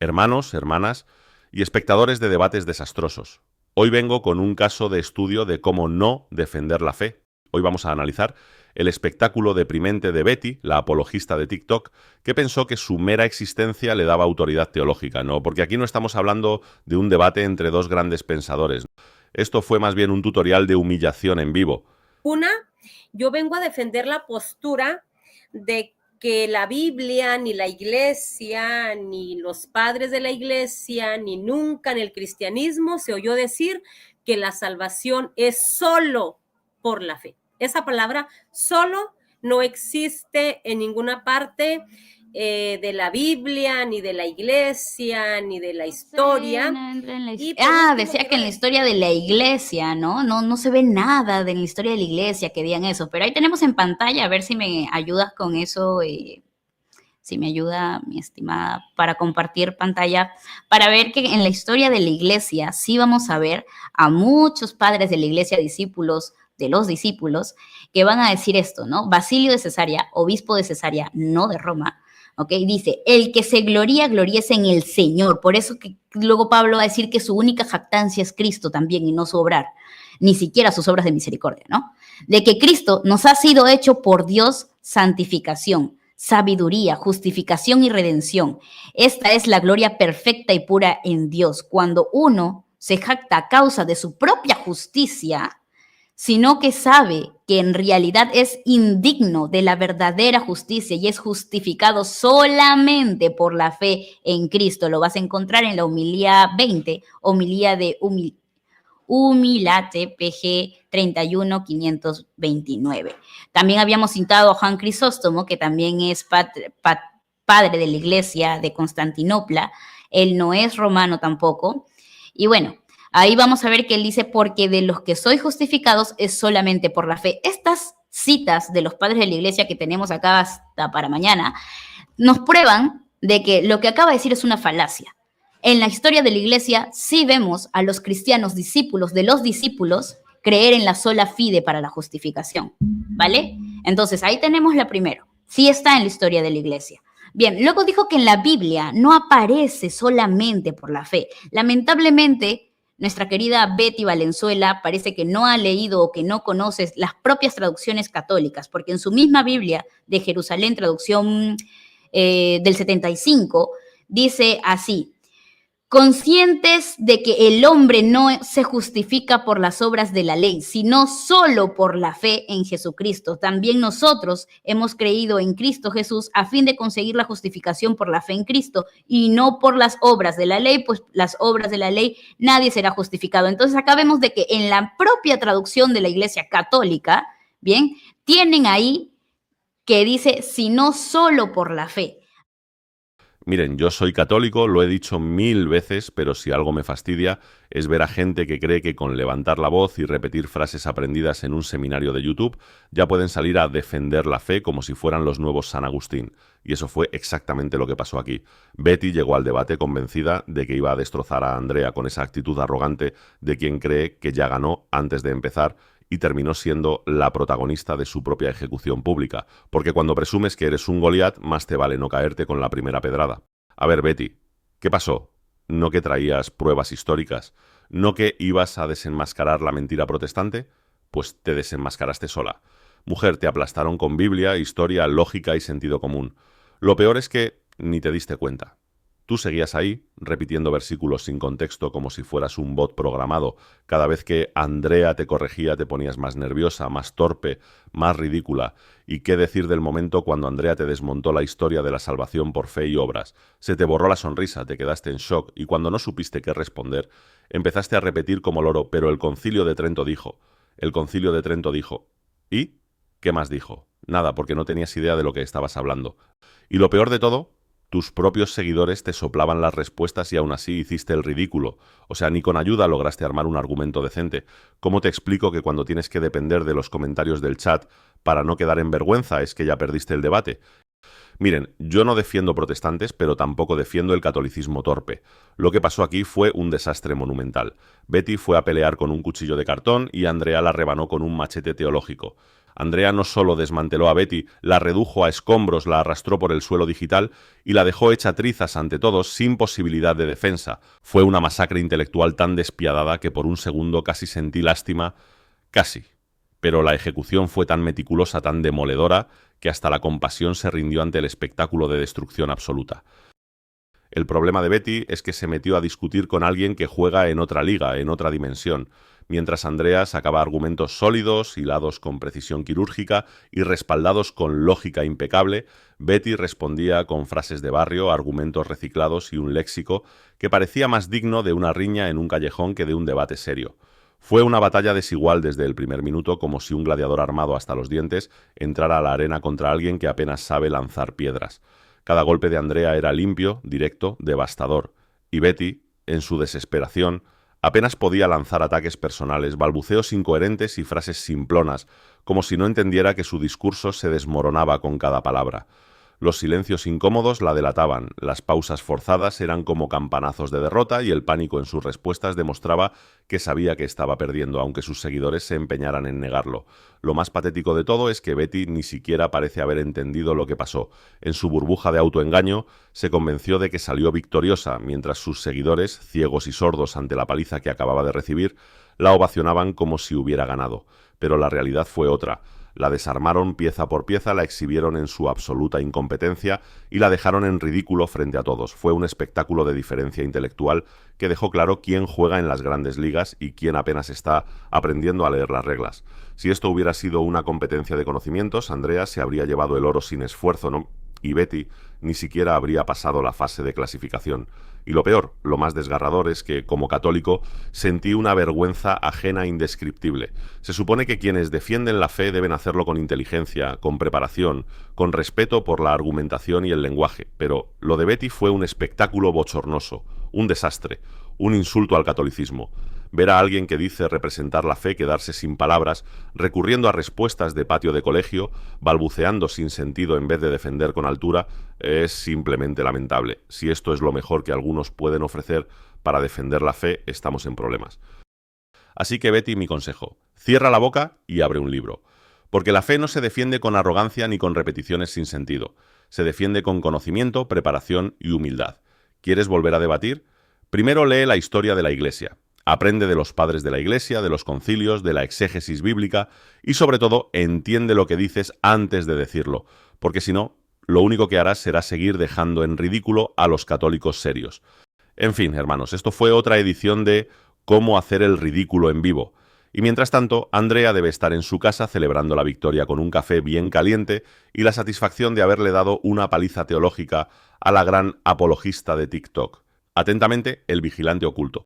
hermanos, hermanas y espectadores de debates desastrosos. Hoy vengo con un caso de estudio de cómo no defender la fe. Hoy vamos a analizar el espectáculo deprimente de Betty, la apologista de TikTok, que pensó que su mera existencia le daba autoridad teológica, ¿no? Porque aquí no estamos hablando de un debate entre dos grandes pensadores. Esto fue más bien un tutorial de humillación en vivo. Yo vengo a defender la postura de que la Biblia, ni la Iglesia, ni los padres de la Iglesia, ni nunca en el cristianismo se oyó decir que la salvación es solo por la fe. Esa palabra solo no existe en ninguna parte de la Biblia, ni de la Iglesia, ni de la historia. Decía que en la historia de la Iglesia, ¿no? No se ve nada de la historia de la Iglesia que digan eso, pero ahí tenemos en pantalla, a ver si me ayudas con eso, si me ayuda, mi estimada, para compartir pantalla, para ver que en la historia de la Iglesia sí vamos a ver a muchos padres de la Iglesia, discípulos de los discípulos, que van a decir esto, ¿no? Basilio de Cesarea, obispo de Cesarea, no de Roma, ¿ok? Dice, el que se gloría, gloríese en el Señor. Por eso que luego Pablo va a decir que su única jactancia es Cristo también y no su obrar, ni siquiera sus obras de misericordia, ¿no? De que Cristo nos ha sido hecho por Dios santificación, sabiduría, justificación y redención. Esta es la gloria perfecta y pura en Dios. Cuando uno se jacta a causa de su propia justicia, sino que sabe que en realidad es indigno de la verdadera justicia y es justificado solamente por la fe en Cristo. Lo vas a encontrar en la homilía 20, homilía de Humilate, PG 31.529. También habíamos citado a Juan Crisóstomo, que también es padre de la iglesia de Constantinopla. Él no es romano tampoco. Y bueno, ahí vamos a ver que él dice, porque de los que sois justificados es solamente por la fe. Estas citas de los padres de la iglesia que tenemos acá hasta para mañana nos prueban de que lo que acaba de decir es una falacia. En la historia de la iglesia sí vemos a los cristianos discípulos de los discípulos creer en la sola fide para la justificación, ¿vale? Entonces ahí tenemos la primera, sí está en la historia de la iglesia. Bien, luego dijo que en la Biblia no aparece solamente por la fe. Lamentablemente, nuestra querida Betty Valenzuela parece que no ha leído o que no conoce las propias traducciones católicas, porque en su misma Biblia de Jerusalén, traducción del 75, dice así: conscientes de que el hombre no se justifica por las obras de la ley, sino solo por la fe en Jesucristo. También nosotros hemos creído en Cristo Jesús a fin de conseguir la justificación por la fe en Cristo y no por las obras de la ley, pues las obras de la ley nadie será justificado. Entonces acá vemos de que en la propia traducción de la Iglesia Católica, bien, tienen ahí que dice, sino solo por la fe. Miren, yo soy católico, lo he dicho 1000 veces, pero si algo me fastidia es ver a gente que cree que con levantar la voz y repetir frases aprendidas en un seminario de YouTube ya pueden salir a defender la fe como si fueran los nuevos San Agustín. Y eso fue exactamente lo que pasó aquí. Betty llegó al debate convencida de que iba a destrozar a Andrea con esa actitud arrogante de quien cree que ya ganó antes de empezar, y terminó siendo la protagonista de su propia ejecución pública, porque cuando presumes que eres un Goliat, más te vale no caerte con la primera pedrada. A ver, Betty, ¿qué pasó? ¿No que traías pruebas históricas? ¿No que ibas a desenmascarar la mentira protestante? Pues te desenmascaraste sola. Mujer, te aplastaron con Biblia, historia, lógica y sentido común. Lo peor es que ni te diste cuenta. Tú seguías ahí, repitiendo versículos sin contexto como si fueras un bot programado. Cada vez que Andrea te corregía te ponías más nerviosa, más torpe, más ridícula. ¿Y qué decir del momento cuando Andrea te desmontó la historia de la salvación por fe y obras? Se te borró la sonrisa, te quedaste en shock y cuando no supiste qué responder, empezaste a repetir como loro, pero el Concilio de Trento dijo. El Concilio de Trento dijo. ¿Y? ¿Qué más dijo? Nada, porque no tenías idea de lo que estabas hablando. Y lo peor de todo, tus propios seguidores te soplaban las respuestas y aún así hiciste el ridículo. O sea, ni con ayuda lograste armar un argumento decente. ¿Cómo te explico que cuando tienes que depender de los comentarios del chat para no quedar en vergüenza es que ya perdiste el debate? Miren, yo no defiendo protestantes, pero tampoco defiendo el catolicismo torpe. Lo que pasó aquí fue un desastre monumental. Betty fue a pelear con un cuchillo de cartón y Andrea la rebanó con un machete teológico. Andrea no solo desmanteló a Betty, la redujo a escombros, la arrastró por el suelo digital y la dejó hecha trizas ante todos sin posibilidad de defensa. Fue una masacre intelectual tan despiadada que por un segundo casi sentí lástima, casi. Pero la ejecución fue tan meticulosa, tan demoledora, que hasta la compasión se rindió ante el espectáculo de destrucción absoluta. El problema de Betty es que se metió a discutir con alguien que juega en otra liga, en otra dimensión, mientras Andrea sacaba argumentos sólidos, hilados con precisión quirúrgica y respaldados con lógica impecable. Betty respondía con frases de barrio, argumentos reciclados y un léxico que parecía más digno de una riña en un callejón que de un debate serio. Fue una batalla desigual desde el primer minuto, como si un gladiador armado hasta los dientes entrara a la arena contra alguien que apenas sabe lanzar piedras. Cada golpe de Andrea era limpio, directo, devastador, y Betty, en su desesperación, apenas podía lanzar ataques personales, balbuceos incoherentes y frases simplonas, como si no entendiera que su discurso se desmoronaba con cada palabra. Los silencios incómodos la delataban, las pausas forzadas eran como campanazos de derrota y el pánico en sus respuestas demostraba que sabía que estaba perdiendo, aunque sus seguidores se empeñaran en negarlo. Lo más patético de todo es que Betty ni siquiera parece haber entendido lo que pasó. En su burbuja de autoengaño se convenció de que salió victoriosa, mientras sus seguidores, ciegos y sordos ante la paliza que acababa de recibir, la ovacionaban como si hubiera ganado. Pero la realidad fue otra. La desarmaron pieza por pieza, la exhibieron en su absoluta incompetencia y la dejaron en ridículo frente a todos. Fue un espectáculo de diferencia intelectual que dejó claro quién juega en las grandes ligas y quién apenas está aprendiendo a leer las reglas. Si esto hubiera sido una competencia de conocimientos, Andrea se habría llevado el oro sin esfuerzo, ¿no? Y Betty ni siquiera habría pasado la fase de clasificación. Y lo peor, lo más desgarrador, es que, como católico, sentí una vergüenza ajena indescriptible. Se supone que quienes defienden la fe deben hacerlo con inteligencia, con preparación, con respeto por la argumentación y el lenguaje, pero lo de Betty fue un espectáculo bochornoso, un desastre, un insulto al catolicismo. Ver a alguien que dice representar la fe quedarse sin palabras, recurriendo a respuestas de patio de colegio, balbuceando sin sentido en vez de defender con altura, es simplemente lamentable. Si esto es lo mejor que algunos pueden ofrecer para defender la fe, estamos en problemas. Así que Betty, mi consejo, cierra la boca y abre un libro. Porque la fe no se defiende con arrogancia ni con repeticiones sin sentido. Se defiende con conocimiento, preparación y humildad. ¿Quieres volver a debatir? Primero lee la historia de la Iglesia. Aprende de los padres de la Iglesia, de los concilios, de la exégesis bíblica y, sobre todo, entiende lo que dices antes de decirlo, porque si no, lo único que harás será seguir dejando en ridículo a los católicos serios. En fin, hermanos, esto fue otra edición de Cómo hacer el ridículo en vivo. Y mientras tanto, Andrea debe estar en su casa celebrando la victoria con un café bien caliente y la satisfacción de haberle dado una paliza teológica a la gran apologista de TikTok. Atentamente, el vigilante oculto.